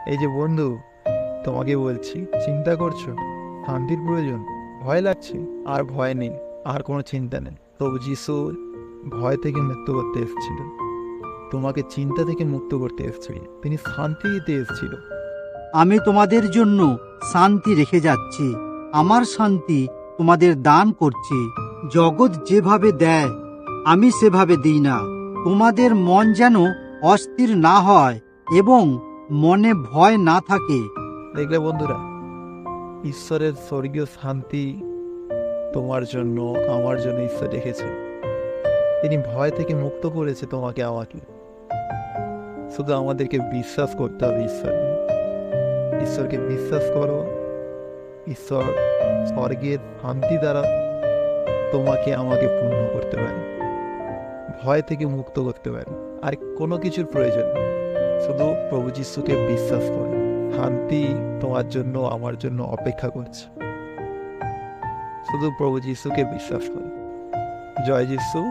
এই যে বন্ধু, তোমাকে বলছি, চিন্তা করছো, শান্তির প্রয়োজন, ভয় লাগছে, আর ভয় নেই, আর কোনো চিন্তা নেই। প্রভু যিশু ভয় থেকে মুক্ত করতে এসেছিল, তোমাকে চিন্তা থেকে মুক্ত করতে এসেছিল, তিনি শান্তি দিতে এসেছিল। আমি তোমাদের জন্য শান্তি রেখে যাচ্ছি, আমার শান্তি তোমাদের দান করছি। জগৎ যেভাবে দেয় আমি সেভাবে দিই না। তোমাদের মন যেন অস্থির না হয় এবং মনে ভয় না থাকে। দেখলে বন্ধুরা, ঈশ্বরের স্বর্গীয় শান্তি তোমার জন্য, আমার জন্য ঈশ্বর রেখেছে। তিনি ভয় থেকে মুক্ত করেছে তোমাকে আমাকে। শুধু আমাদেরকে বিশ্বাস করতে হবে ঈশ্বরকে বিশ্বাস করো। ঈশ্বর স্বর্গের শান্তি দ্বারা তোমাকে আমাকে পূর্ণ করতে পারে, ভয় থেকে মুক্ত করতে পারে। আর কোনো কিছুর প্রয়োজন নেই, শুধু প্রভু যিশুকে বিশ্বাস করো। শান্তি তোমার জন্য, আমার জন্য অপেক্ষা করছে। শুধু প্রভু যিশুকে বিশ্বাস করো। জয় যিশু।